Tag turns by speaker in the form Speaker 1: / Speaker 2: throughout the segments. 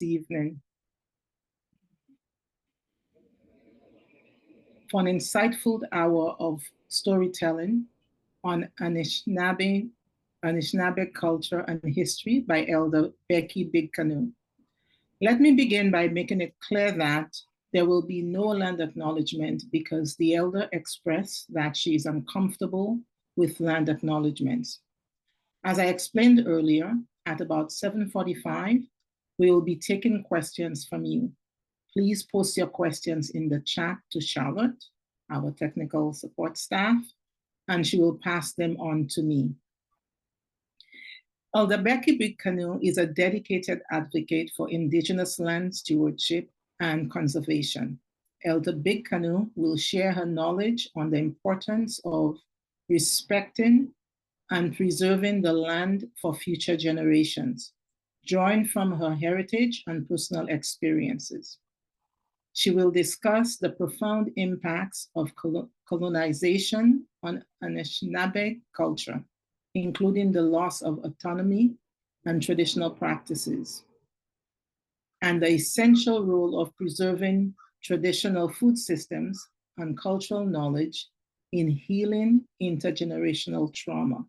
Speaker 1: evening for an insightful hour of storytelling on Anishinabeg culture and history by Elder Becky Big Canoe. Let me begin by making it clear that there will be no land acknowledgement because the elder expressed that she is uncomfortable with land acknowledgements. As I explained earlier, at about 7:45, we will be taking questions from you. Please post your questions in the chat to Charlotte, our technical support staff, and she will pass them on to me. Elder Becky Big Canoe is a dedicated advocate for Indigenous land stewardship and conservation. Elder Big Canoe will share her knowledge on the importance of respecting and preserving the land for future generations, drawing from her heritage and personal experiences. She will discuss the profound impacts of colonization on Anishinabeg culture, including the loss of autonomy and traditional practices, and the essential role of preserving traditional food systems and cultural knowledge in healing intergenerational trauma.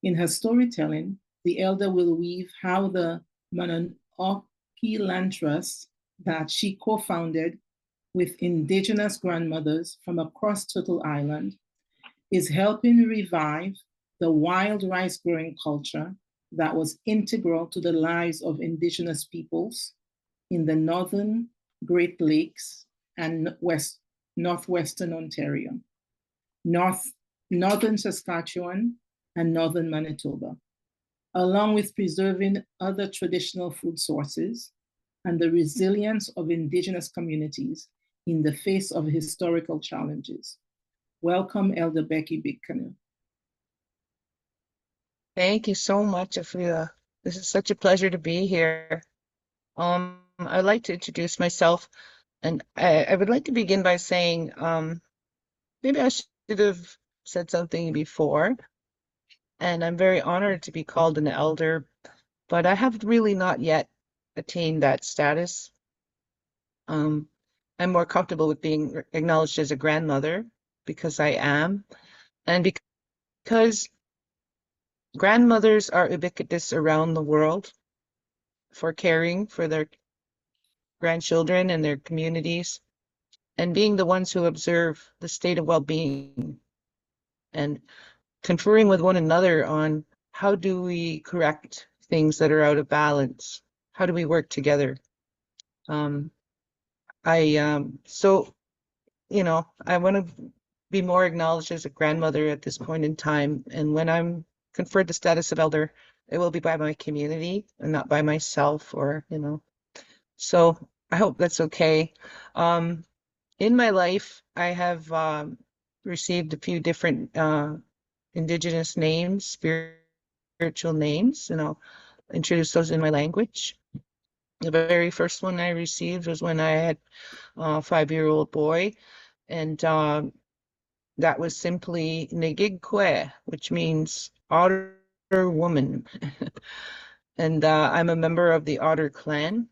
Speaker 1: In her storytelling, the elder will weave how the Mno Aki Land Trust that she co-founded with Indigenous grandmothers from across Turtle Island is helping revive the wild rice growing culture that was integral to the lives of Indigenous peoples in the northern Great Lakes and northwestern Ontario, northern Saskatchewan, and northern Manitoba, along with preserving other traditional food sources and the resilience of Indigenous communities in the face of historical challenges. Welcome, Elder Becky Big Canoe.
Speaker 2: Thank you so much, Afua. This is such a pleasure to be here. I'd like to introduce myself, and I would like to begin by saying maybe I should have said something before, and I'm very honored to be called an elder, but I have really not yet attained that status. I'm more comfortable with being acknowledged as a grandmother because I am, and because grandmothers are ubiquitous around the world for caring for their grandchildren and their communities, and being the ones who observe the state of well-being and conferring with one another on how do we correct things that are out of balance? How do we work together? So, I want to be more acknowledged as a grandmother at this point in time. And when I'm conferred the status of elder, it will be by my community and not by myself So I hope that's okay. In my life, I have received a few different Indigenous names, spiritual names, and I'll introduce those in my language. The very first one I received was when I had a 5-year-old boy, and that was simply Negigkwe, which means otter woman. And I'm a member of the Otter clan,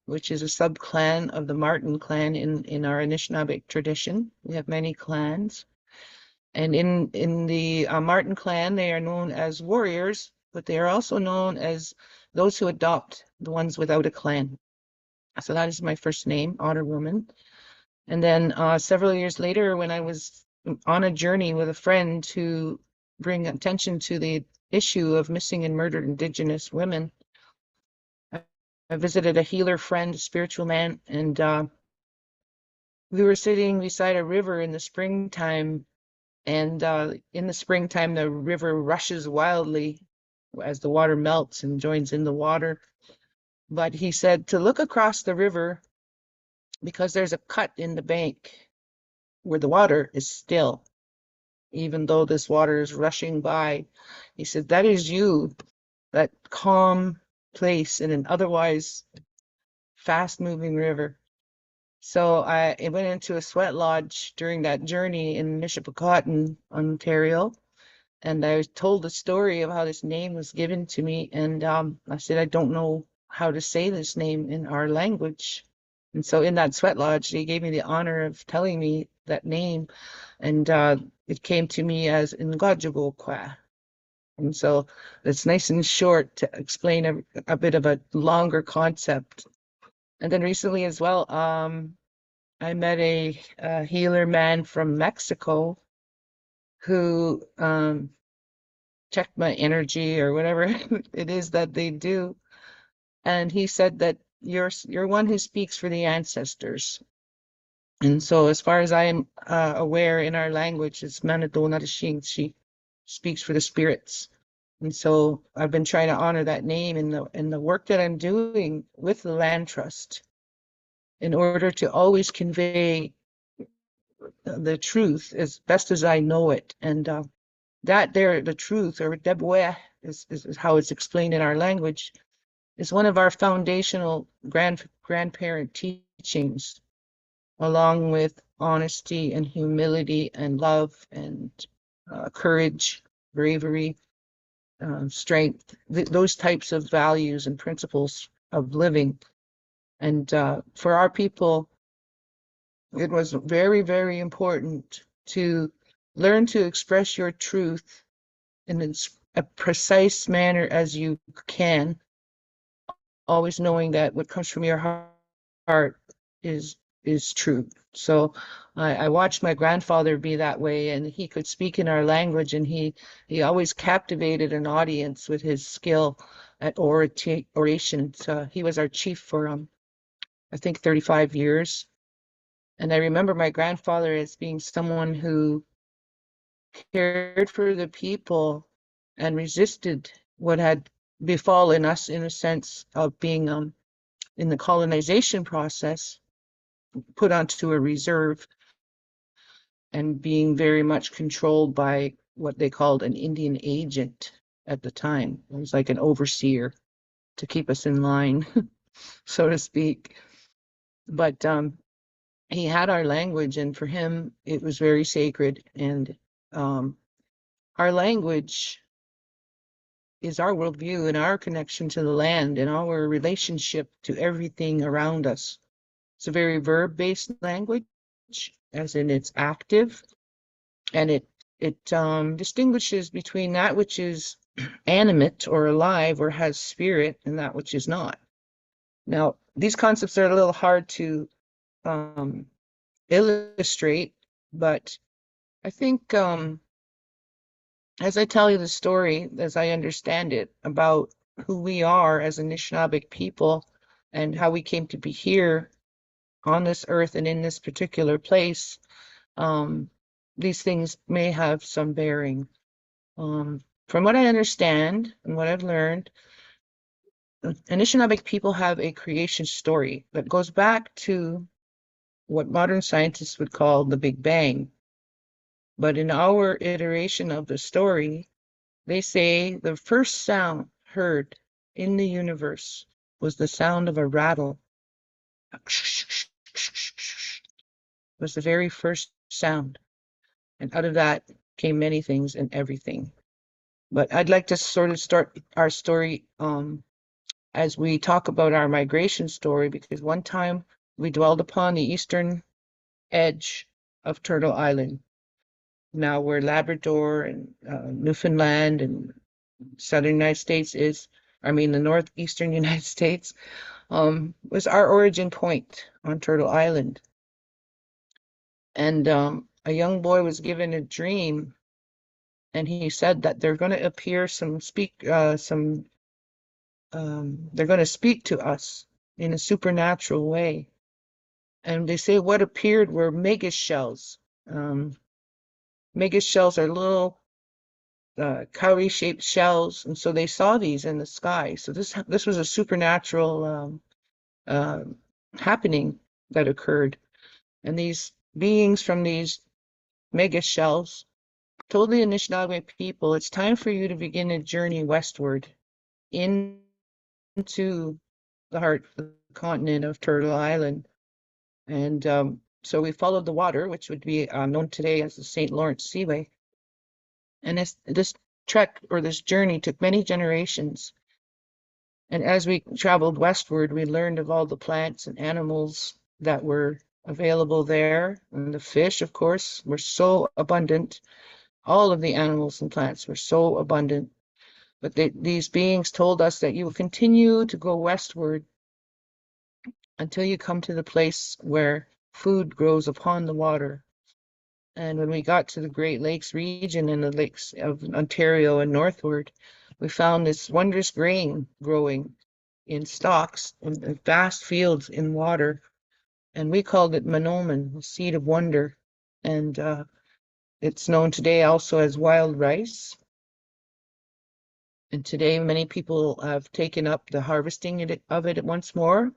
Speaker 2: which is a sub-clan of the Martin clan in our Anishinabeg tradition. We have many clans. And in the Martin clan, they are known as warriors, but they are also known as those who adopt the ones without a clan. So that is my first name, Otter Woman. And then several years later, when I was on a journey with a friend to bring attention to the issue of missing and murdered Indigenous women, I visited a healer friend, a spiritual man, and we were sitting beside a river in the springtime. And in the springtime, the river rushes wildly as the water melts and joins in the water. But he said to look across the river because there's a cut in the bank where the water is still, even though this water is rushing by. He said, that is you, that calm place in an otherwise fast-moving river. So I went into a sweat lodge during that journey in Anishinabeg, Ontario, and I was told the story of how this name was given to me. And I said, I don't know how to say this name in our language. And so in that sweat lodge, they gave me the honor of telling me that name. And it came to me as Ngajigokwa. And so it's nice and short to explain a bit of a longer concept. And then recently as well, I met a healer man from Mexico who checked my energy or whatever it is that they do. And he said that you're one who speaks for the ancestors. And so as far as I am aware in our language, it's Mno she speaks for the spirits. And so I've been trying to honor that name in the work that I'm doing with the land trust in order to always convey the truth as best as I know it. And that there, the truth, or debwe is how it's explained in our language, is one of our foundational grandparent teachings, along with honesty and humility and love and courage, bravery, strength, those types of values and principles of living. And for our people, it was very, very important to learn to express your truth in as a precise manner as you can, always knowing that what comes from your heart is true. So I watched my grandfather be that way, and he could speak in our language, and he always captivated an audience with his skill at oration. So he was our chief for I think 35 years. And I remember my grandfather as being someone who cared for the people and resisted what had befallen us in a sense of being in the colonization process, put onto a reserve and being very much controlled by what they called an Indian agent at the time. It was like an overseer to keep us in line, so to speak. But he had our language, and for him, it was very sacred. And our language is our worldview and our connection to the land and our relationship to everything around us. It's a very verb-based language, as in it's active, and it distinguishes between that which is animate or alive or has spirit and that which is not. Now, these concepts are a little hard to illustrate, but I think as I tell you the story, as I understand it, about who we are as Anishinabeg people and how we came to be here on this earth and in this particular place, these things may have some bearing. From what I understand and what I've learned, Anishinabeg people have a creation story that goes back to what modern scientists would call the Big Bang. But in our iteration of the story, they say the first sound heard in the universe was the sound of a rattle. Was the very first sound. And out of that came many things and everything. But I'd like to sort of start our story as we talk about our migration story, because one time we dwelled upon the eastern edge of Turtle Island. Now where Labrador and Newfoundland and southern United States is, I mean the northeastern United States, was our origin point on Turtle Island. And a young boy was given a dream, and he said that they're going to appear they're going to speak to us in a supernatural way. And they say what appeared were mega shells. Mega shells are little cowrie-shaped shells, and so they saw these in the sky. So this was a supernatural happening that occurred. And these beings from these mega shells told the Anishinaabe people, it's time for you to begin a journey westward into the heart of the continent of Turtle Island. And so we followed the water, which would be known today as the St. Lawrence Seaway. And this trek or this journey took many generations. And as we traveled westward, we learned of all the plants and animals that were available there. And the fish, of course, were so abundant. All of the animals and plants were so abundant. But these beings told us that you will continue to go westward until you come to the place where food grows upon the water. And when we got to the Great Lakes region and the lakes of Ontario and northward, we found this wondrous grain growing in stalks in vast fields in water. And we called it Manoman, the seed of wonder. And it's known today also as wild rice. And today many people have taken up the harvesting of it once more,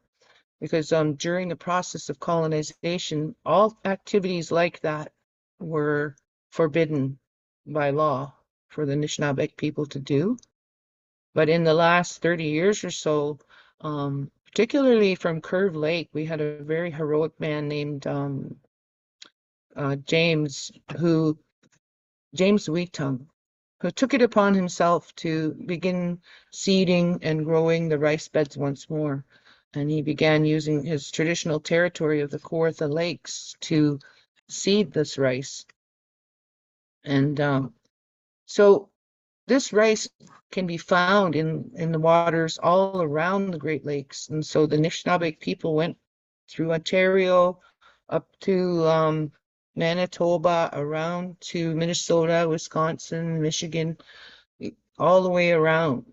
Speaker 2: because during the process of colonization, all activities like that were forbidden by law for the Anishinabeg people to do. But in the last 30 years or so, particularly from Curve Lake, we had a very heroic man named James Wheatongue, who took it upon himself to begin seeding and growing the rice beds once more. And he began using his traditional territory of the Kawartha Lakes to seed this rice. And so this rice can be found in the waters all around the Great Lakes. And so the Anishinabeg people went through Ontario up to Manitoba, around to Minnesota, Wisconsin, Michigan, all the way around,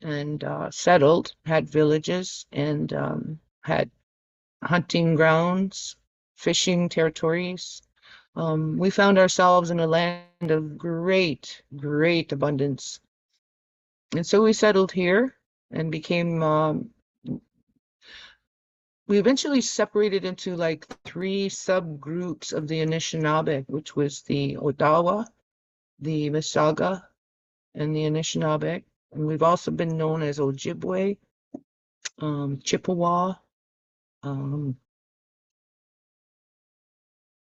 Speaker 2: and settled, had villages, and had hunting grounds, fishing territories. We found ourselves in a land of great, great abundance. And so we settled here and became, we eventually separated into like 3 subgroups of the Anishinabeg, which was the Odawa, the Misaga, and the Anishinabeg. And we've also been known as Ojibwe, Chippewa.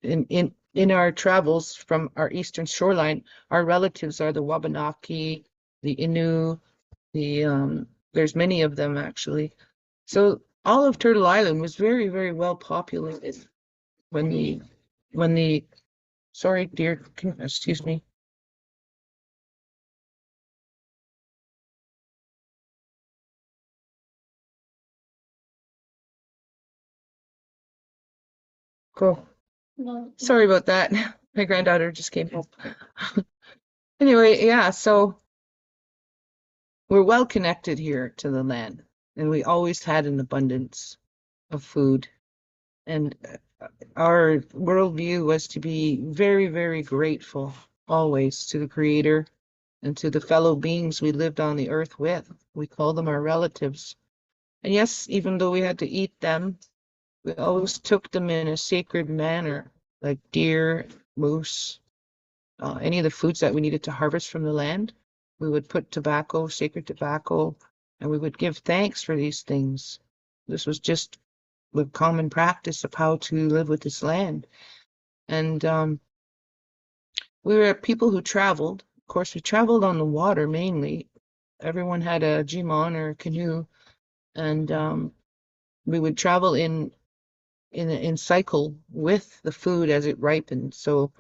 Speaker 2: In our travels from our eastern shoreline, our relatives are the Wabanaki, the Innu, there's many of them actually. So all of Turtle Island was very, very well populated when the sorry, dear, excuse me. Cool. Sorry about that. My granddaughter just came home. Anyway, yeah, so we're well connected here to the land, and we always had an abundance of food. And our worldview was to be very, very grateful always to the Creator and to the fellow beings we lived on the earth with. We call them our relatives. And yes, even though we had to eat them, we always took them in a sacred manner, like deer, moose, any of the foods that we needed to harvest from the land. We would put tobacco, sacred tobacco, and we would give thanks for these things. This was just the common practice of how to live with this land. And we were people who traveled. Of course, we traveled on the water mainly. Everyone had a jimon or a canoe, and we would travel in cycle with the food as it ripened. So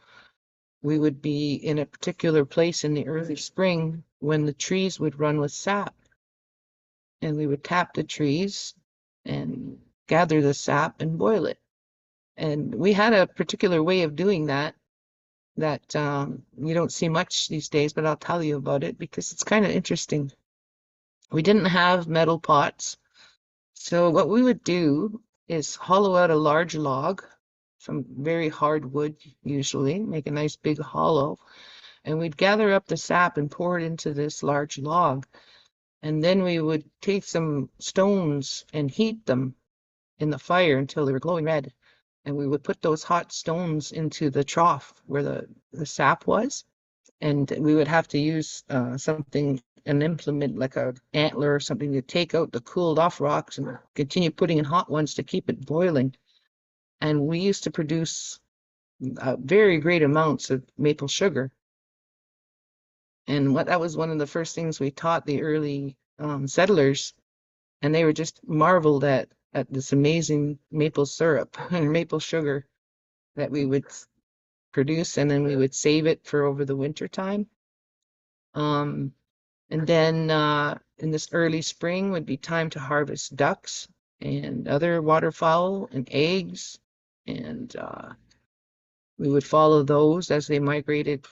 Speaker 2: we would be in a particular place in the early spring when the trees would run with sap, and we would tap the trees and gather the sap and boil it. And we had a particular way of doing that you don't see much these days, but I'll tell you about it because it's kind of interesting. We didn't have metal pots. So what we would do is hollow out a large log, some very hard wood usually, make a nice big hollow, and we'd gather up the sap and pour it into this large log. And then we would take some stones and heat them in the fire until they were glowing red. And we would put those hot stones into the trough where the sap was. And we would have to use an implement like an antler or something to take out the cooled off rocks and continue putting in hot ones to keep it boiling. And we used to produce very great amounts of maple sugar. And that was one of the first things we taught the early settlers And they were just marveled at this amazing maple syrup and maple sugar that we would produce, and then we would save it for over the winter time. And then in this early spring would be time to harvest ducks and other waterfowl and eggs. And we would follow those as they migrated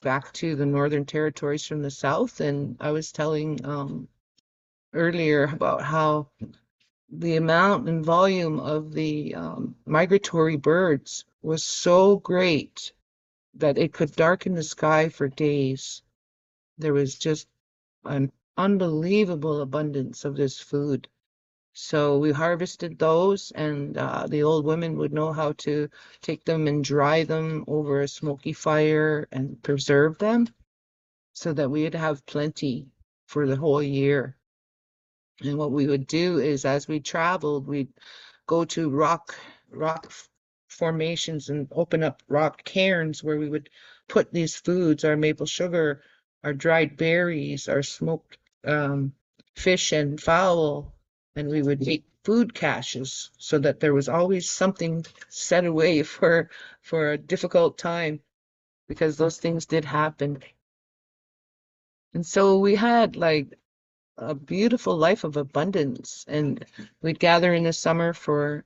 Speaker 2: back to the Northern Territories from the south. And I was telling earlier about how the amount and volume of the migratory birds was so great that it could darken the sky for days. There was just an unbelievable abundance of this food. So we harvested those, and the old women would know how to take them and dry them over a smoky fire and preserve them so that we would have plenty for the whole year. And what we would do is, as we traveled, we'd go to rock formations and open up rock cairns where we would put these foods, our maple sugar, our dried berries, our smoked fish and fowl, and we would make food caches so that there was always something set away for a difficult time, because those things did happen. And so we had like a beautiful life of abundance, and we'd gather in the summer for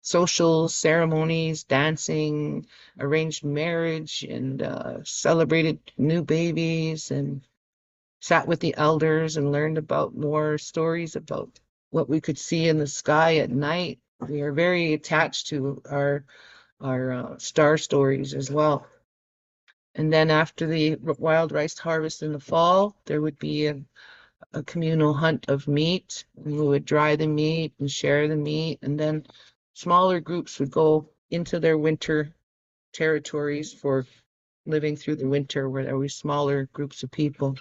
Speaker 2: social ceremonies, dancing, arranged marriage, and celebrated new babies, and sat with the elders and learned about more stories about what we could see in the sky at night. We are very attached to our star stories as well. And then after the wild rice harvest in the fall, there would be a communal hunt of meat. We would dry the meat and share the meat, and then smaller groups would go into their winter territories for living through the winter, where there were smaller groups of people.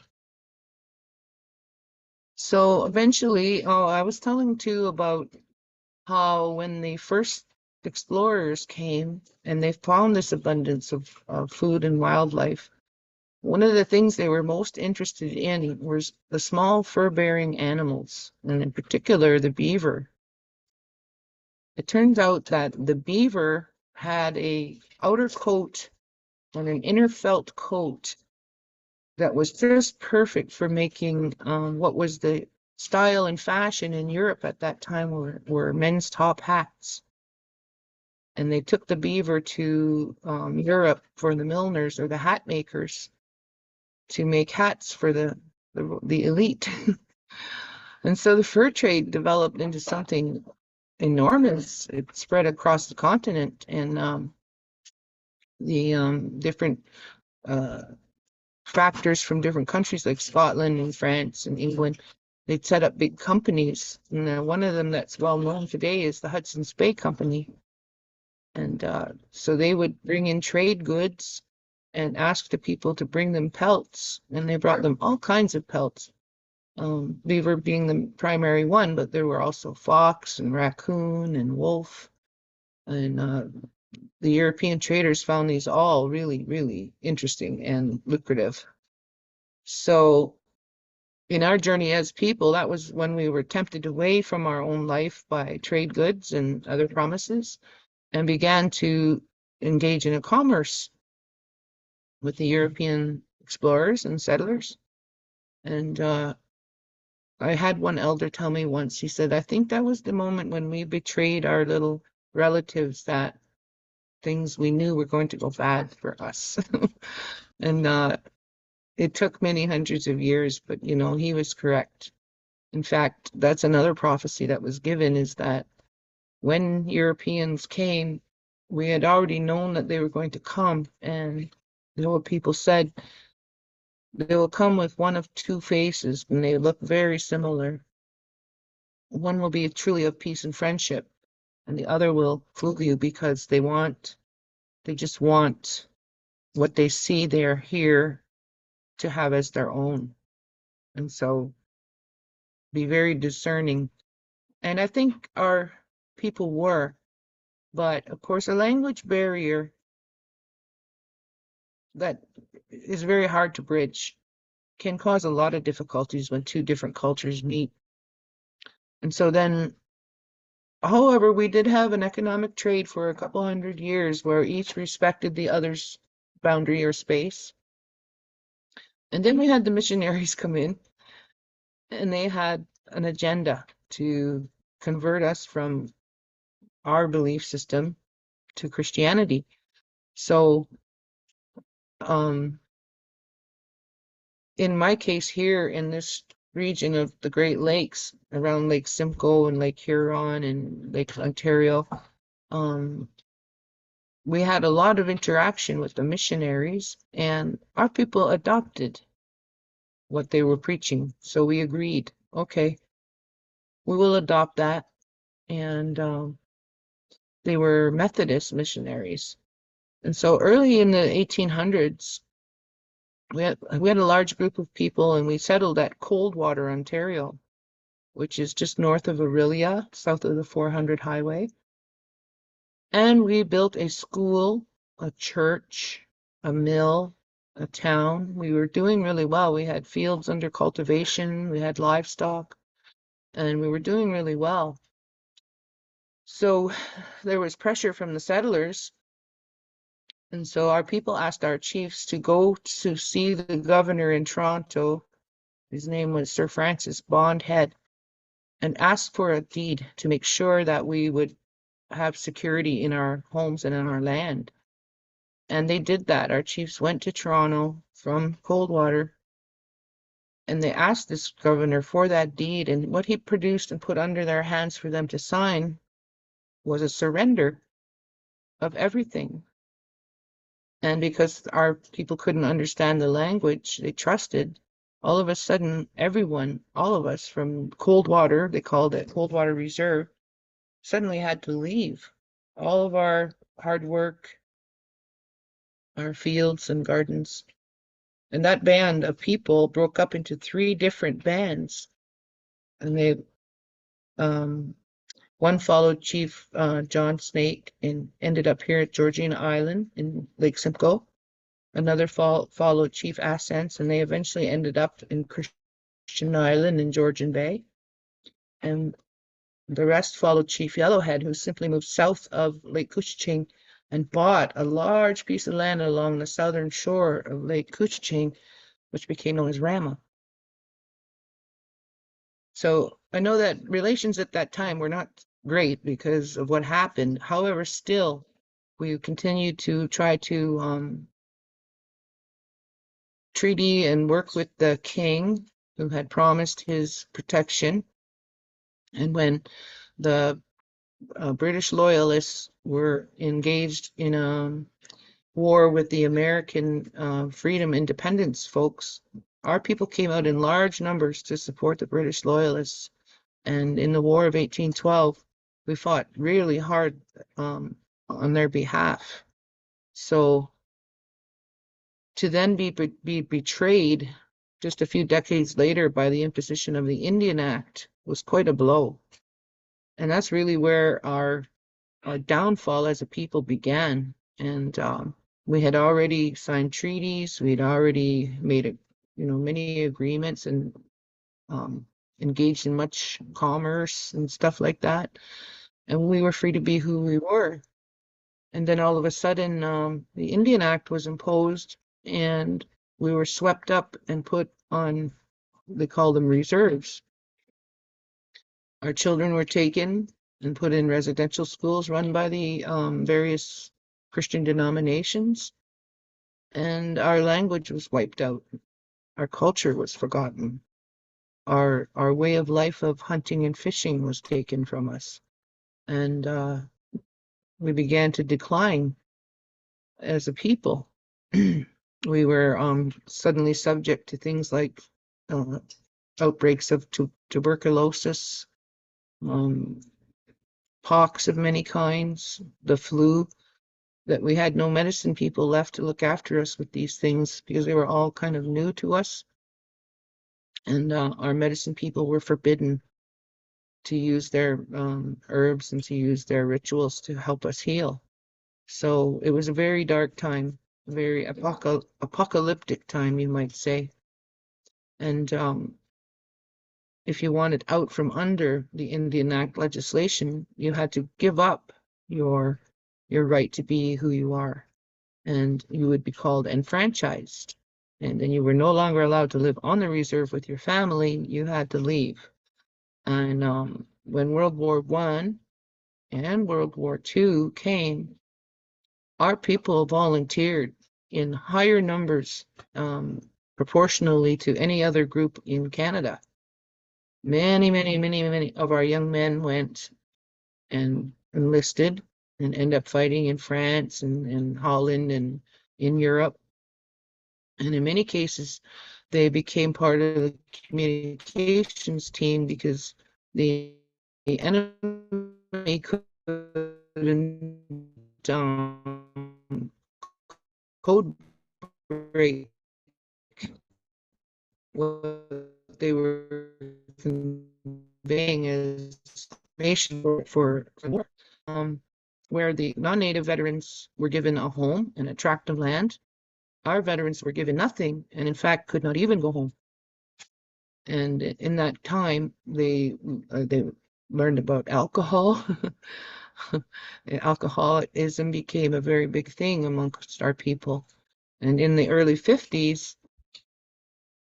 Speaker 2: So eventually, I was telling too about how when the first explorers came and they found this abundance of food and wildlife, one of the things they were most interested in was the small fur-bearing animals, and in particular the beaver. It turns out that the beaver had a outer coat and an inner felt coat that was just perfect for making what was the style and fashion in Europe at that time were men's top hats. And they took the beaver to Europe for the milliners or the hat makers to make hats for the elite. And so the fur trade developed into something enormous. It spread across the continent, and the different factors from different countries like Scotland and France and England, they'd set up big companies. And one of them that's well known today is the Hudson's Bay Company. And so they would bring in trade goods and ask the people to bring them pelts. And they brought them all kinds of pelts, beaver being the primary one, but there were also fox and raccoon and wolf. And the European traders found these all really, really interesting and lucrative. So in our journey as people, that was when we were tempted away from our own life by trade goods and other promises, and began to engage in a commerce with the European explorers and settlers. And I had one elder tell me once, he said, I think that was the moment when we betrayed our little relatives, that things we knew were going to go bad for us. And it took many hundreds of years, but he was correct. In fact, that's another prophecy that was given, is that when Europeans came, we had already known that they were going to come. And what people said, they will come with one of two faces, and they look very similar. One will be truly of peace and friendship, and the other will fool you because they just want what they see they're here to have as their own. And so be very discerning. And I think our people were, but of course a language barrier that is very hard to bridge can cause a lot of difficulties when two different cultures meet. And so then, however, we did have an economic trade for a couple 100 years where each respected the other's boundary or space. And then we had the missionaries come in, and they had an agenda to convert us from our belief system to Christianity. So, in my case here in this region of the Great Lakes, around Lake Simcoe and Lake Huron and Lake Ontario, we had a lot of interaction with the missionaries, and our people adopted what they were preaching. So we agreed, okay, we will adopt that. And they were Methodist missionaries. And so early in the 1800s, we had a large group of people, and we settled at Coldwater, Ontario, which is just north of Aurelia, south of the 400 highway. And we built a school, a church, a mill, a town. We were doing really well. We had fields under cultivation, we had livestock, and we were doing really well. So there was pressure from the settlers. And so our people asked our chiefs to go to see the governor in Toronto. His name was Sir Francis Bondhead, and ask for a deed to make sure that we would have security in our homes and in our land. And they did that. Our chiefs went to Toronto from Coldwater, and they asked this governor for that deed. And what he produced and put under their hands for them to sign was a surrender of everything. And because our people couldn't understand the language, they trusted. All of a sudden, everyone, all of us from Coldwater, they called it Coldwater Reserve, suddenly had to leave. All of our hard work, our fields and gardens. And that band of people broke up into 3 different bands. And they, one followed Chief John Snake and ended up here at Georgina Island in Lake Simcoe. Another followed Chief Asantewaa, and they eventually ended up in Christian Island in Georgian Bay. And the rest followed Chief Yellowhead, who simply moved south of Lake Couchiching and bought a large piece of land along the southern shore of Lake Couchiching, which became known as Rama. So I know that relations at that time were not great because of what happened. However, still, we continued to try to treaty and work with the king, who had promised his protection. And when the British loyalists were engaged in a war with the American freedom independence folks, our people came out in large numbers to support the British loyalists. And in the War of 1812, we fought really hard on their behalf. So to then be betrayed just a few decades later by the imposition of the Indian Act was quite a blow. And that's really where our downfall as a people began. And we had already signed treaties, we'd already made many agreements, and engaged in much commerce and stuff like that. And we were free to be who we were. And then all of a sudden, the Indian Act was imposed, and we were swept up and put on, they call them reserves. Our children were taken and put in residential schools run by the various Christian denominations, and our language was wiped out. Our culture was forgotten. Our way of life of hunting and fishing was taken from us, and we began to decline as a people. We were suddenly subject to things like outbreaks of tuberculosis, pox of many kinds, the flu, that we had no medicine people left to look after us with these things because they were all kind of new to us. And our medicine people were forbidden to use their herbs and to use their rituals to help us heal. So it was a very dark time, very apocalyptic time, you might say. And if you wanted out from under the Indian Act legislation, you had to give up your right to be who you are, and you would be called enfranchised. And then you were no longer allowed to live on the reserve with your family. You had to leave. And when World War I and World War II came, our people volunteered in higher numbers proportionally to any other group in Canada. Many of our young men went and enlisted and ended up fighting in France and Holland and in Europe. And in many cases, they became part of the communications team because the enemy couldn't code break what they were conveying as information for war. Where the non-native veterans were given a home and a tract of land, our veterans were given nothing, and in fact could not even go home. And in that time, they learned about alcohol. Alcoholism became a very big thing amongst our people. And in the early 50s,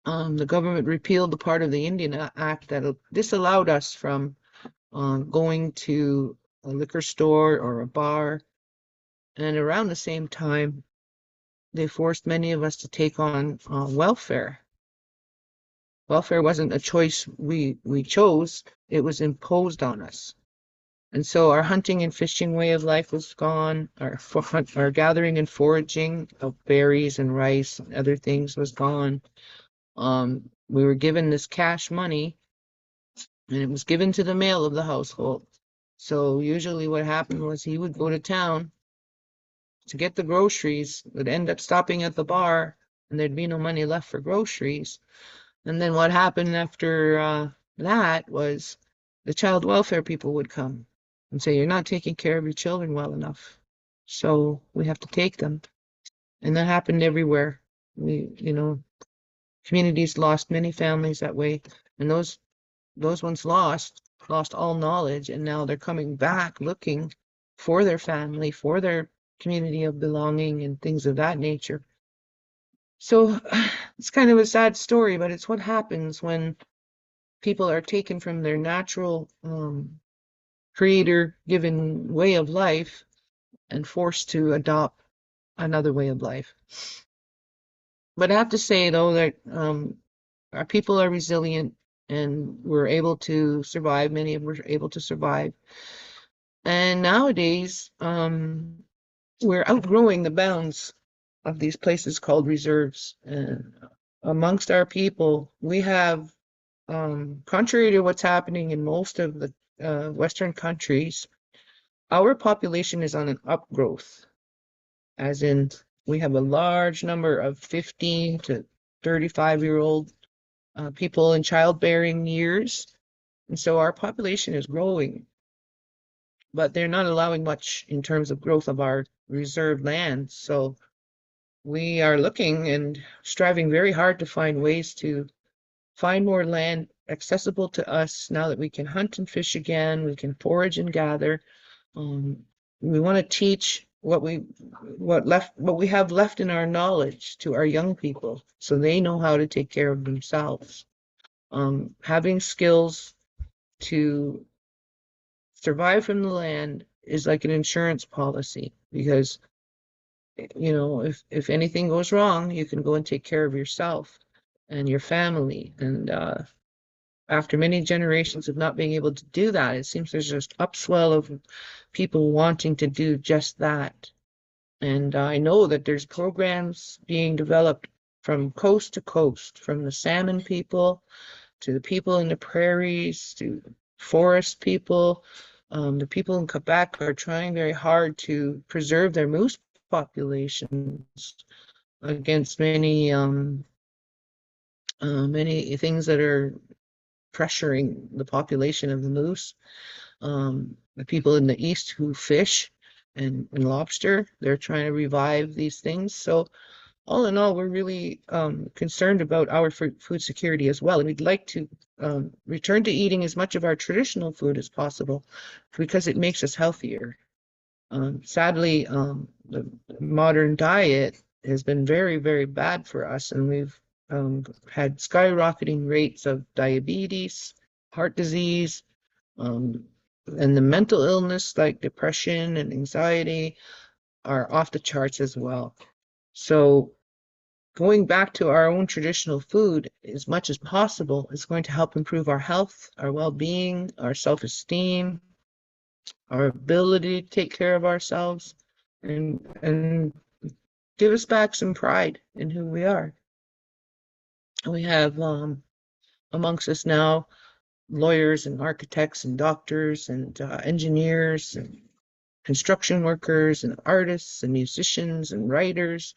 Speaker 2: the government repealed the part of the Indian Act that disallowed us from going to a liquor store or a bar. And around the same time, they forced many of us to take on welfare. Welfare wasn't a choice we chose, it was imposed on us. And so our hunting and fishing way of life was gone. Our gathering and foraging of berries and rice and other things was gone. We were given this cash money, and it was given to the male of the household. So usually what happened was he would go to town to get the groceries, would end up stopping at the bar, and there'd be no money left for groceries. And then what happened after that was the child welfare people would come and say, you're not taking care of your children well enough, so we have to take them. And that happened everywhere. Communities lost many families that way, and those ones lost all knowledge, and now they're coming back looking for their family, for their community of belonging and things of that nature. So it's kind of a sad story, but it's what happens when people are taken from their natural creator-given way of life and forced to adopt another way of life. But I have to say, though, that our people are resilient and we're able to survive. Many of us are able to survive. And nowadays, we're outgrowing the bounds of these places called reserves. And amongst our people, we have, contrary to what's happening in most of the Western countries, our population is on an upgrowth, as in we have a large number of 15 to 35-year-old people in childbearing years. And so our population is growing, but they're not allowing much in terms of growth of our reserved land. So we are looking and striving very hard to find ways to find more land accessible to us now that we can hunt and fish again, we can forage and gather. We want to teach what we have left in our knowledge to our young people so they know how to take care of themselves. Having skills to survive from the land is like an insurance policy, because if anything goes wrong, you can go and take care of yourself and your family. And after many generations of not being able to do that, it seems there's just upswell of people wanting to do just that. And I know that there's programs being developed from coast to coast, from the salmon people to the people in the prairies to forest people. The people in Quebec are trying very hard to preserve their moose populations against many things that are pressuring the population of the moose. The people in the east who fish and lobster, they're trying to revive these things. So all in all, we're really concerned about our food security as well. And we'd like to return to eating as much of our traditional food as possible because it makes us healthier. Sadly, the modern diet has been very, very bad for us, and we've had skyrocketing rates of diabetes, heart disease, and the mental illness like depression and anxiety are off the charts as well. So going back to our own traditional food as much as possible is going to help improve our health, our well-being, our self-esteem, our ability to take care of ourselves, and give us back some pride in who we are. We have amongst us now lawyers and architects and doctors and engineers and construction workers and artists and musicians and writers.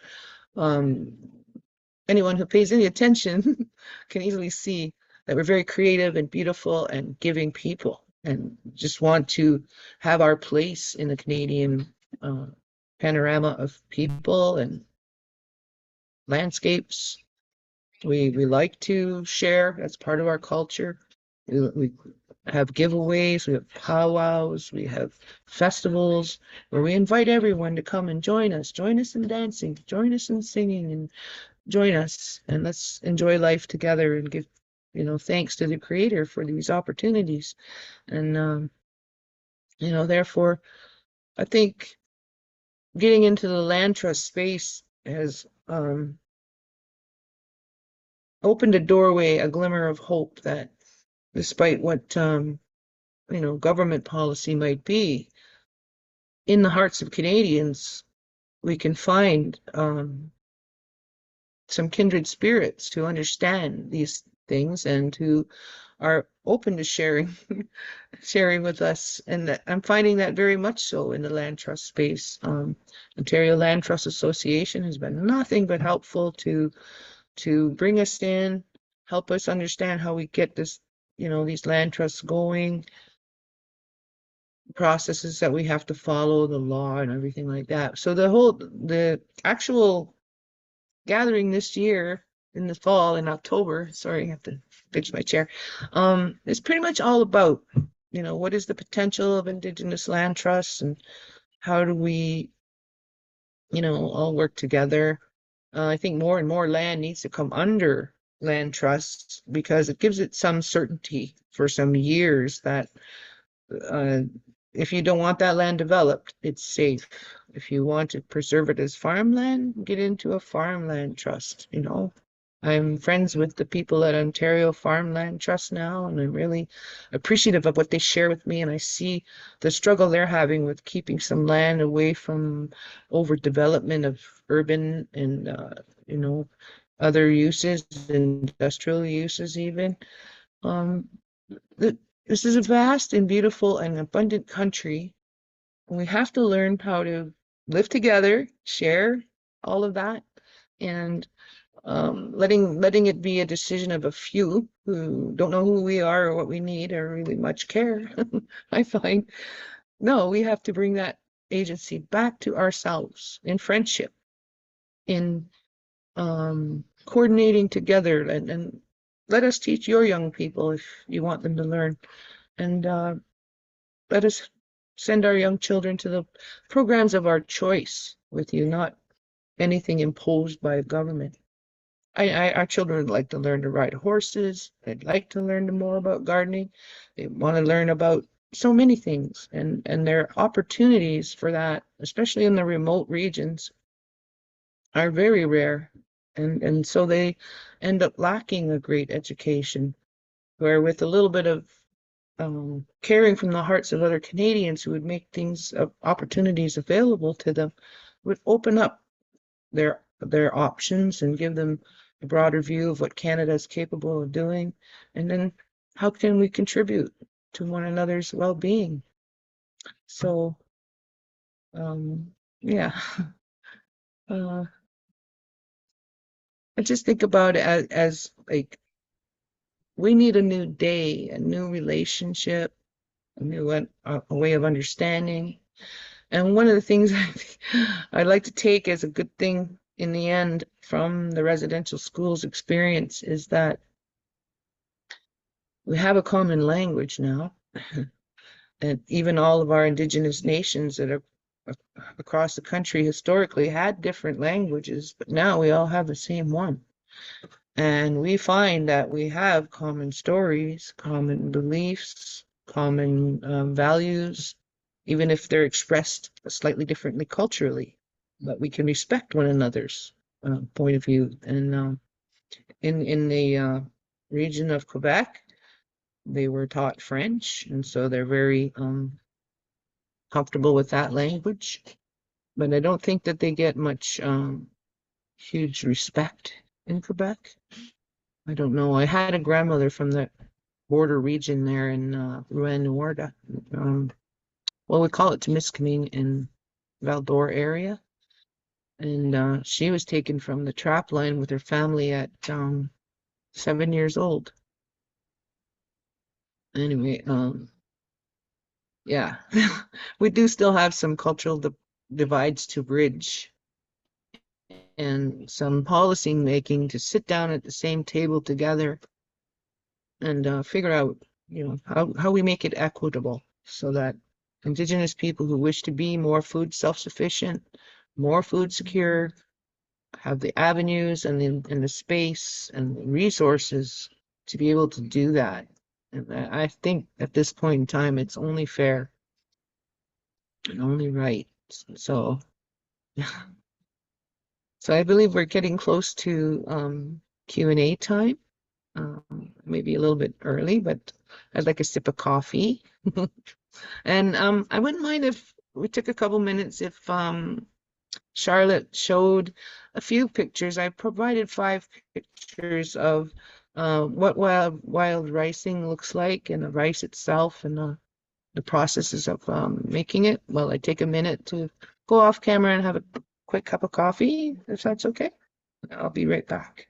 Speaker 2: Anyone who pays any attention can easily see that we're very creative and beautiful and giving people, and just want to have our place in the Canadian panorama of people and landscapes. We like to share. That's part of our culture. We have giveaways, we have powwows, we have festivals where we invite everyone to come and join us in dancing, join us in singing, and join us, and let's enjoy life together and give, thanks to the Creator for these opportunities. And, therefore, I think getting into the land trust space has opened a doorway, a glimmer of hope that despite what, government policy might be, in the hearts of Canadians, we can find some kindred spirits who understand these things and who are open to sharing with us. And I'm finding that very much so in the land trust space. Ontario Land Trust Association has been nothing but helpful to bring us in, help us understand how we get this, these land trusts going, processes that we have to follow, the law and everything like that. So the actual gathering this year in the fall, in October, sorry, I have to pitch my chair, is pretty much all about, what is the potential of Indigenous land trusts and how do we, all work together. I think more and more land needs to come under land trusts because it gives it some certainty for some years that if you don't want that land developed, it's safe. If you want to preserve it as farmland, get into a farmland trust, I'm friends with the people at Ontario Farmland Trust now, and I'm really appreciative of what they share with me, and I see the struggle they're having with keeping some land away from overdevelopment of urban and, other uses, industrial uses even. This is a vast and beautiful and abundant country. And we have to learn how to live together, share all of that, and letting it be a decision of a few who don't know who we are or what we need or really much care. I find, no, we have to bring that agency back to ourselves in friendship, in coordinating together, and let us teach your young people if you want them to learn. And let us send our young children to the programs of our choice with you, not anything imposed by government. Our children would like to learn to ride horses. They'd like to learn more about gardening. They want to learn about so many things, and their opportunities for that, especially in the remote regions, are very rare. And so they end up lacking a great education, where with a little bit of caring from the hearts of other Canadians who would make things, opportunities available to them, would open up their options and give them a broader view of what Canada is capable of doing. And then how can we contribute to one another's well-being? So, yeah. I just think about it as like, we need a new day, a new relationship, a new a way of understanding. And one of the things I'd like to take as a good thing in the end, from the residential schools experience, is that we have a common language now. And even all of our indigenous nations that are across the country historically had different languages, but now we all have the same one. And we find that we have common stories, common beliefs, common values, even if they're expressed slightly differently culturally. But we can respect one another's point of view. And in the region of Quebec, they were taught French, and so they're very comfortable with that language. But I don't think that they get much huge respect in Quebec. I don't know. I had a grandmother from the border region there in Rouyn-Noranda. Well, we call it Temiskaming in Val-d'Or area. And she was taken from the trap line with her family at 7 years old. Anyway, yeah, we do still have some cultural divides to bridge and some policy making to sit down at the same table together and figure out, how we make it equitable so that Indigenous people who wish to be more food self-sufficient, more food secure, have the avenues and the space and the resources to be able to do that. And I think at this point in time, it's only fair and only right. So, so I believe we're getting close to Q&A time. Maybe a little bit early, but I'd like a sip of coffee. And I wouldn't mind if we took a couple minutes if Charlotte showed a few pictures. I provided 5 pictures of what wild ricing looks like and the rice itself and the processes of making it. Well, I take a minute to go off camera and have a quick cup of coffee, if that's okay. I'll be right back.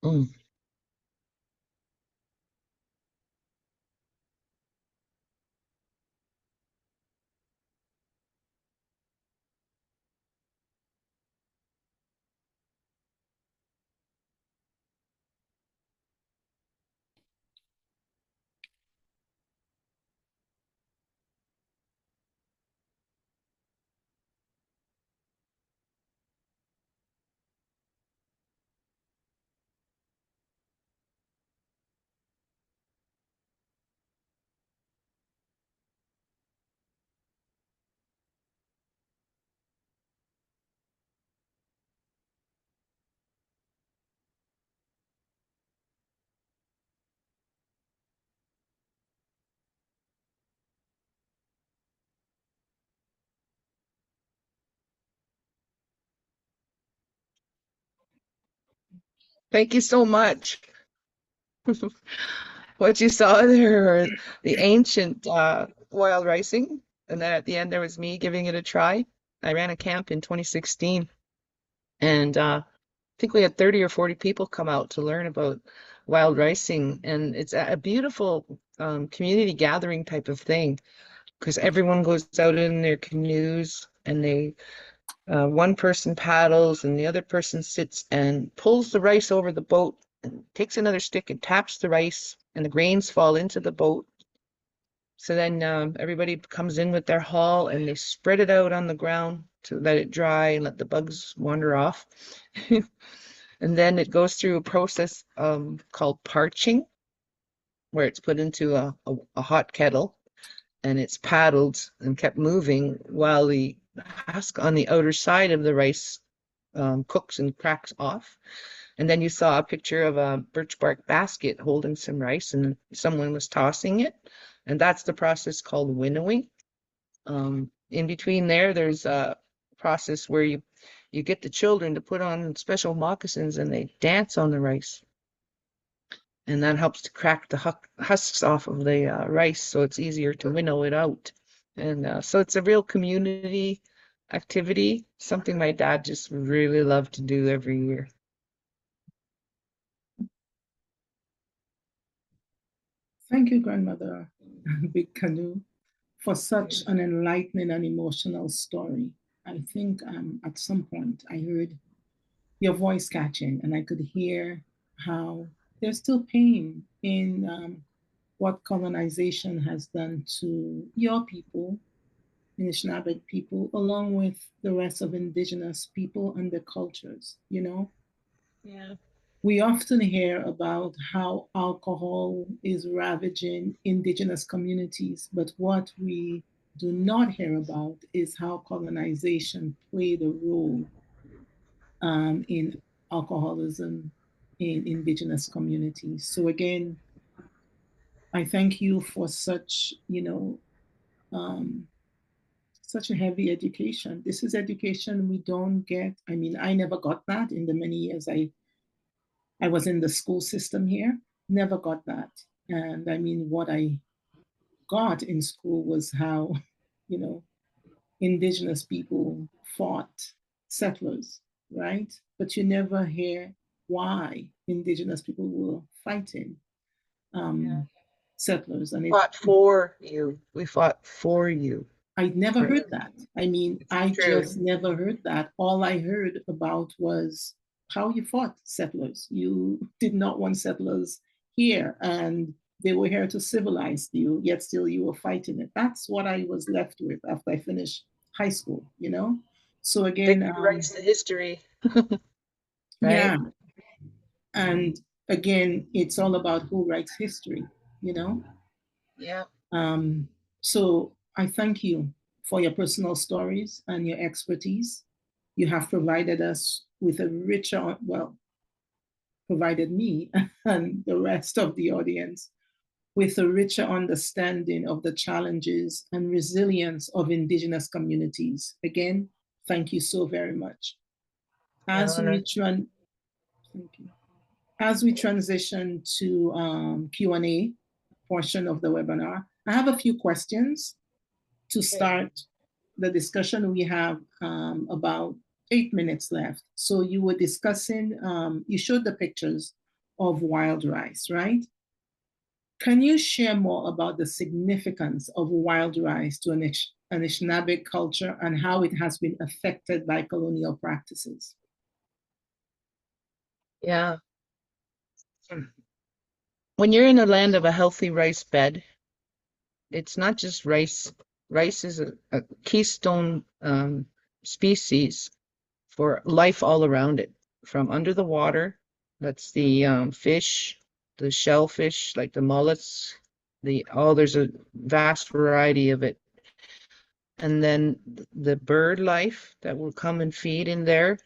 Speaker 2: Mm. Thank you so much. What you saw there are the ancient wild ricing, and then at the end there was me giving it a try. I ran a camp in 2016, and I think we had 30 or 40 people come out to learn about wild ricing, and it's a beautiful community gathering type of thing because everyone goes out in their canoes and they one person paddles and the other person sits and pulls the rice over the boat and takes another stick and taps the rice and the grains fall into the boat. So then everybody comes in with their haul and they spread it out on the ground to let it dry and let the bugs wander off. And then it goes through a process called parching, where it's put into a hot kettle and it's paddled and kept moving while the husk on the outer side of the rice cooks and cracks off. And then you saw a picture of a birch bark basket holding some rice and someone was tossing it. And that's the process called winnowing. In between there's a process where you get the children to put on special moccasins and they dance on the rice. And that helps to crack the husks off of the rice so it's easier to winnow it out. And so it's a real community activity, something my dad just really loved to do every year.
Speaker 1: Thank you, Grandmother Big Canoe, for such an enlightening and emotional story. I think at some point I heard your voice catching, and I could hear how there's still pain in what colonization has done to your people, Anishinabeg people, along with the rest of Indigenous people and their cultures. You know,
Speaker 2: Yeah.
Speaker 1: we often hear about how alcohol is ravaging Indigenous communities, but what we do not hear about is how colonization played a role in alcoholism in Indigenous communities. So again, I thank you for such, such a heavy education. This is education we don't get. I mean, I never got that in the many years I was in the school system here. Never got that. And I mean, what I got in school was how, you know, Indigenous people fought settlers, right? But you never hear why Indigenous people were fighting
Speaker 2: Yeah.
Speaker 1: settlers. And
Speaker 2: Fought for you. We fought for you.
Speaker 1: I never
Speaker 2: For
Speaker 1: heard that. I mean,
Speaker 2: it's
Speaker 1: I
Speaker 2: true.
Speaker 1: just never heard that. All I heard about was how you fought settlers. You did not want settlers here, and they were here to civilize you, yet still you were fighting it. That's what I was left with after I finished high school, you know? So again,
Speaker 2: Victory writes the history,
Speaker 1: yeah.
Speaker 2: right?
Speaker 1: And again, it's all about who writes history, you know?
Speaker 2: Yeah.
Speaker 1: So I thank you for your personal stories and your expertise. You have provided us with a richer, well, provided me and the rest of the audience with a richer understanding of the challenges and resilience of Indigenous communities. Again, thank you so very much.
Speaker 2: My
Speaker 1: As
Speaker 2: honor.
Speaker 1: we tran- thank you. As we transition to Q&A portion of the webinar, I have a few questions to
Speaker 2: Okay.
Speaker 1: start the discussion. We have about 8 minutes left. So you were discussing, you showed the pictures of wild rice, right? Can you share more about the significance of wild rice to Anishinaabe culture and how it has been affected by colonial practices?
Speaker 2: Yeah. When you're in a land of a healthy rice bed, it's not just rice. Rice is a keystone species for life all around it, from under the water. That's the fish, the shellfish, like the mullets, there's a vast variety of it. And then the bird life that will come and feed in there,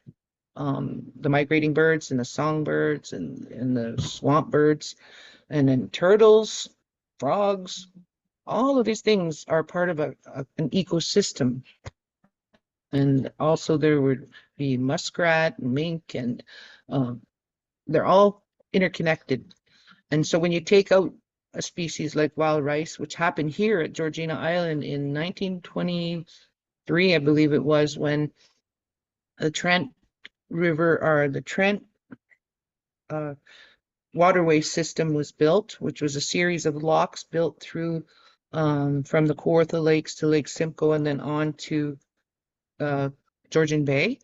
Speaker 2: the migrating birds and the songbirds and the swamp birds, and then turtles, frogs, all of these things are part of an ecosystem. And also there would be muskrat, mink, and um, they're all interconnected. And so when you take out a species like wild rice, which happened here at Georgina Island in 1923, I believe it was, when the Trent River or the Trent uh, waterway system was built, which was a series of locks built through from the Kawartha Lakes to Lake Simcoe and then on to Georgian Bay.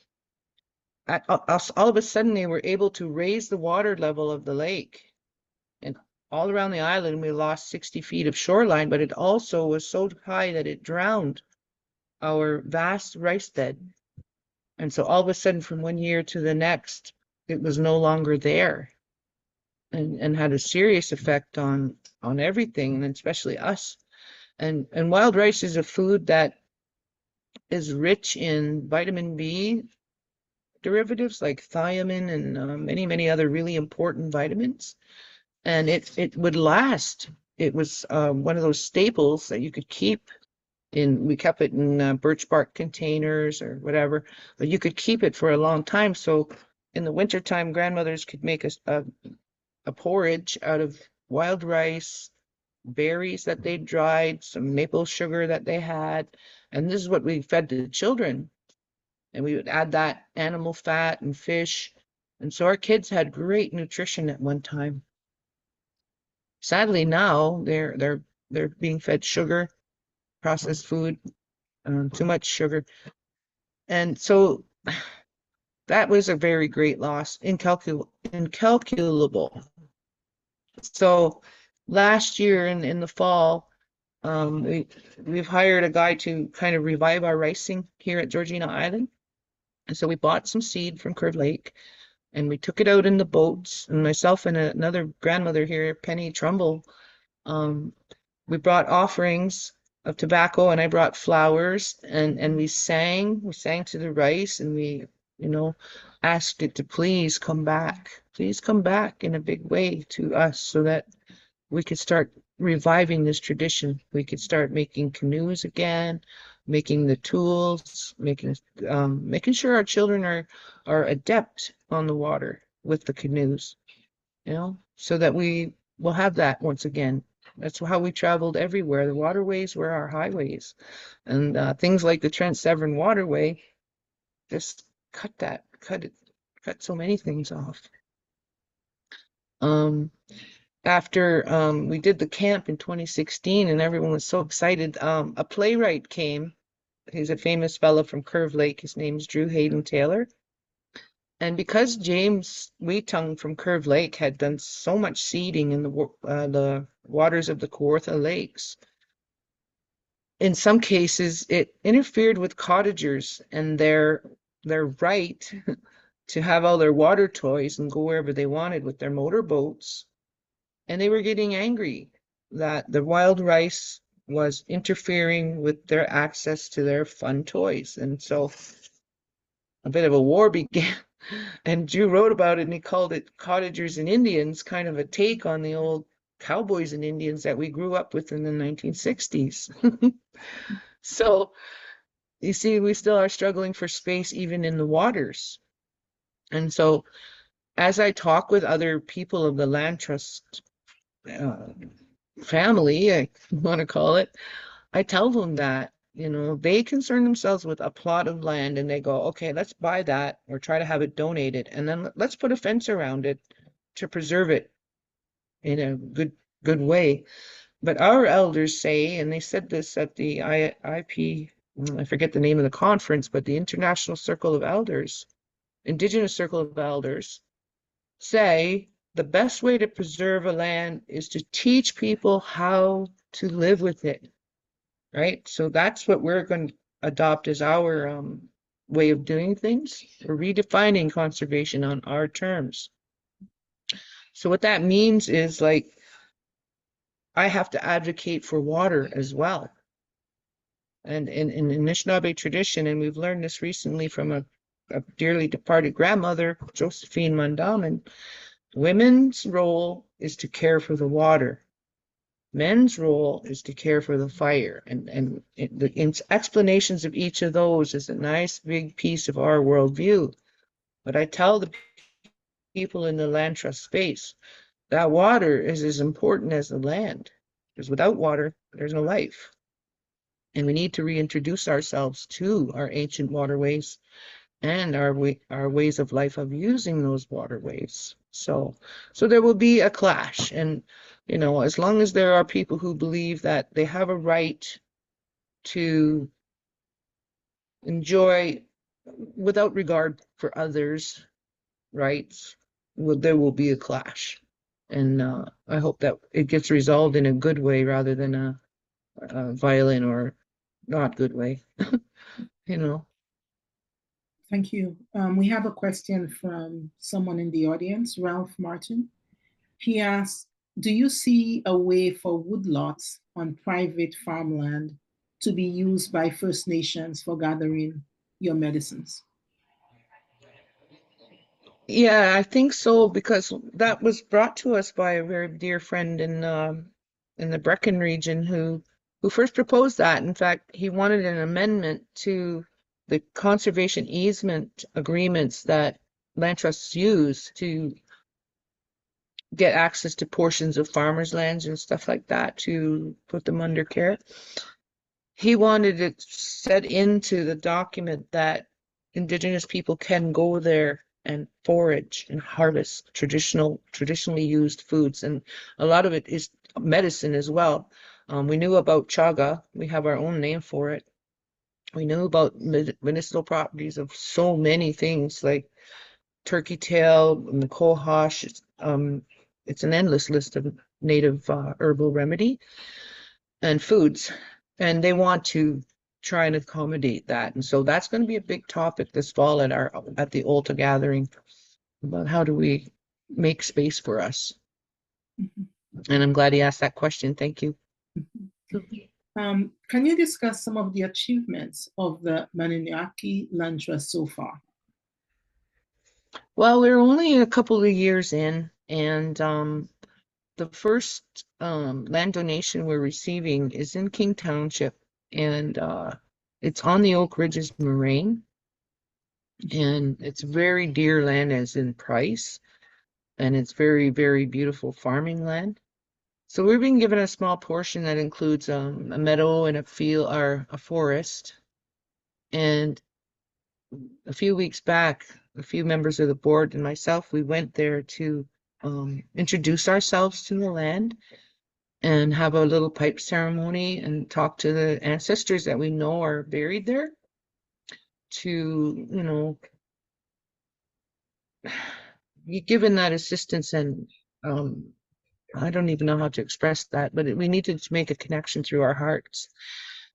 Speaker 2: All of a sudden, they were able to raise the water level of the lake. And all around the island, we lost 60 feet of shoreline, but it also was so high that it drowned our vast rice bed. And so all of a sudden, from one year to the next, it was no longer there and had a serious effect on everything, and especially us. And wild rice is a food that is rich in vitamin B derivatives like thiamine and many other really important vitamins. And it would last. It was one of those staples that you could keep in. We kept it in birch bark containers or whatever, but you could keep it for a long time. So in the wintertime, grandmothers could make a porridge out of wild rice, berries that they dried, some maple sugar that they had, and this is what we fed the children. And we would add that animal fat and fish. And so our kids had great nutrition at one time. Sadly, now they're being fed sugar, processed food, too much sugar. And so that was a very great loss, incalculable. So last year in the fall, we've hired a guy to kind of revive our ricing here at Georgina Island. And so we bought some seed from Curve Lake and we took it out in the boats. And myself and another grandmother here, Penny Trumbull, um, we brought offerings of tobacco and I brought flowers and we sang to the rice and we, asked it to please come back in a big way to us so that we could start reviving this tradition. We could start making canoes again, making the tools, making sure our children are adept on the water with the canoes, so that we will have that once again. That's how we traveled everywhere. The waterways were our highways, and things like the Trent Severn Waterway just cut so many things off. After we did the camp in 2016 and everyone was so excited, a playwright came. He's a famous fellow from Curve Lake. His name's Drew Hayden Taylor. And because James Wheatung from Curve Lake had done so much seeding in the waters of the Kawartha Lakes, in some cases it interfered with cottagers and their right to have all their water toys and go wherever they wanted with their motorboats. And they were getting angry that the wild rice was interfering with their access to their fun toys. And so a bit of a war began. And Drew wrote about it and he called it Cottagers and Indians, kind of a take on the old cowboys and Indians that we grew up with in the 1960s. So you see, we still are struggling for space even in the waters. And so as I talk with other people of the land trust family, I want to call it, I tell them that, they concern themselves with a plot of land and they go, okay, let's buy that or try to have it donated. And then let's put a fence around it to preserve it in a good way. But our elders say, and they said this at the IP, I forget the name of the conference, but the International Circle of Elders, Indigenous Circle of Elders, say the best way to preserve a land is to teach people how to live with it, right? So that's what we're going to adopt as our way of doing things. We're redefining conservation on our terms. So what that means is, like, I have to advocate for water as well. And in Anishinabeg tradition, and we've learned this recently from a dearly departed grandmother, Josephine Mandaman, women's role is to care for the water. Men's role is to care for the fire. And the explanations of each of those is a nice big piece of our worldview. But I tell the people in the land trust space that water is as important as the land, because without water, there's no life. And we need to reintroduce ourselves to our ancient waterways and our ways of life of using those waterways. So there will be a clash. And, as long as there are people who believe that they have a right to enjoy without regard for others' rights, there will be a clash. And I hope that it gets resolved in a good way rather than a violent or not good way.
Speaker 1: Thank you. We have a question from someone in the audience, Ralph Martin. He asks, do you see a way for woodlots on private farmland to be used by First Nations for gathering your medicines?
Speaker 2: Yeah, I think so, because that was brought to us by a very dear friend in the Brecon region who first proposed that. In fact, he wanted an amendment to the conservation easement agreements that land trusts use to get access to portions of farmers' lands and stuff like that to put them under care. He wanted it set into the document that Indigenous people can go there and forage and harvest traditionally used foods. And a lot of it is medicine as well. We knew about chaga. We have our own name for it. We knew about medicinal properties of so many things like turkey tail, and the kohash. It's an endless list of native herbal remedy and foods, and they want to try and accommodate that. And so that's going to be a big topic this fall at the Ulta gathering about how do we make space for us. And I'm glad he asked that question. Thank you.
Speaker 1: Can you discuss some of the achievements of the Mno Aki Land Trust so far?
Speaker 2: Well, we're only a couple of years in, and the first land donation we're receiving is in King Township, and it's on the Oak Ridges Moraine, and it's very dear land as in price, and it's very, very beautiful farming land. So we're being given a small portion that includes a meadow and a field or a forest. And a few weeks back, a few members of the board and myself, we went there to introduce ourselves to the land and have a little pipe ceremony and talk to the ancestors that we know are buried there to, you know, be given that assistance. And I don't even know how to express that, but we needed to make a connection through our hearts.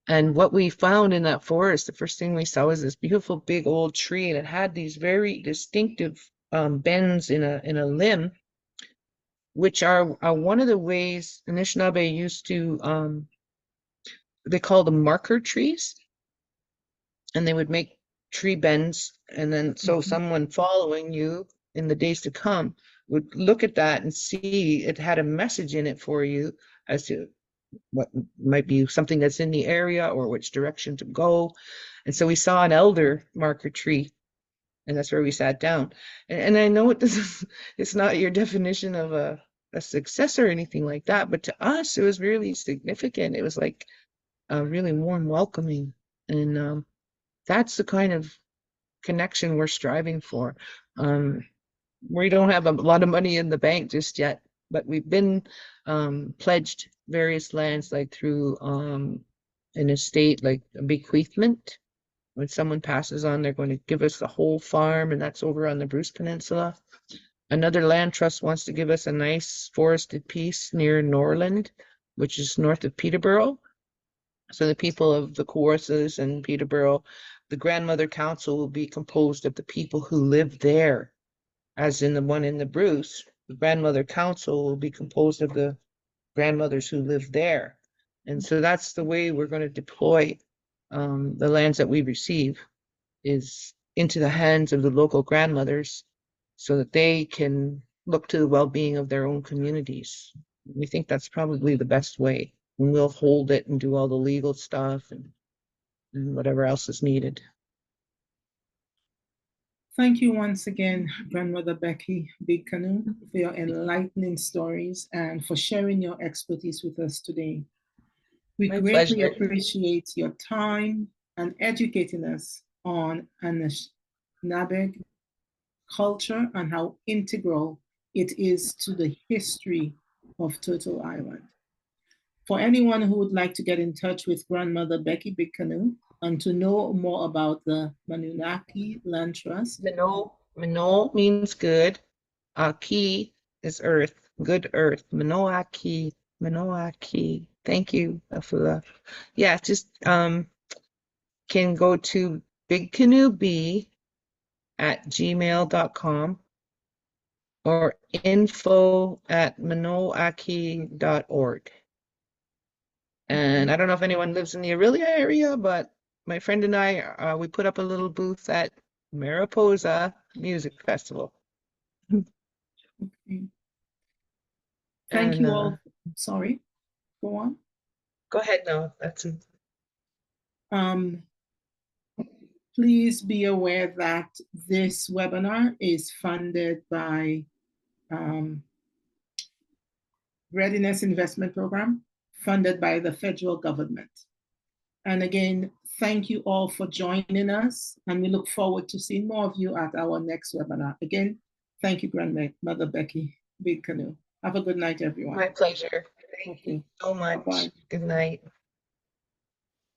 Speaker 2: And what we found in that forest, the first thing we saw was this beautiful big old tree, and it had these very distinctive bends in a limb, which are one of the ways Anishinabeg used to, they call them marker trees, and they would make tree bends, and then so someone following you in the days to come would look at that and see it had a message in it for you as to what might be something that's in the area or which direction to go. And so we saw an elder marker tree, and that's where we sat down. And I know it's not your definition of a success or anything like that, but to us it was really significant. It was like really warm welcoming, and that's the kind of connection we're striving for. We don't have a lot of money in the bank just yet, but we've been pledged various lands, like through an estate, like a bequeathment. When someone passes on, they're going to give us the whole farm, and that's over on the Bruce Peninsula. Another land trust wants to give us a nice forested piece near Norland, which is north of Peterborough. So the people of the Kawarsas and Peterborough, the grandmother council will be composed of the people who live there. As in the one in the Bruce, the grandmother council will be composed of the grandmothers who live there. And so that's the way we're going to deploy the lands that we receive, is into the hands of the local grandmothers so that they can look to the well-being of their own communities. We think that's probably the best way. And we'll hold it and do all the legal stuff and whatever else is needed.
Speaker 1: Thank you once again, Grandmother Becky Big Canoe, for your enlightening stories and for sharing your expertise with us today. We
Speaker 2: My
Speaker 1: greatly
Speaker 2: pleasure.
Speaker 1: appreciate your time and educating us on Anishinabeg culture and how integral it is to the history of Turtle Island. For anyone who would like to get in touch with Grandmother Becky Big Canoe and to know more about the Mno Aki Land Trust.
Speaker 2: Mno means good. Aki is earth, good earth. Mno Aki, Mno Aki. Thank you, Afua. Yeah, just can go to bigcanoeb@gmail.com or info@mnoaki.org. And I don't know if anyone lives in the Aurelia area, but my friend and I, we put up a little booth at Mariposa Music Festival.
Speaker 1: Okay. Thank you all. Sorry, go on.
Speaker 2: Go ahead, no, that's
Speaker 1: please be aware that this webinar is funded by Readiness Investment Program, funded by the federal government. And again, thank you all for joining us, and we look forward to seeing more of you at our next webinar. Again, thank you, Grandmother Becky Big Canoe. Have a good night, everyone.
Speaker 2: My pleasure. Thank you so much.
Speaker 1: Bye-bye.
Speaker 2: Good night.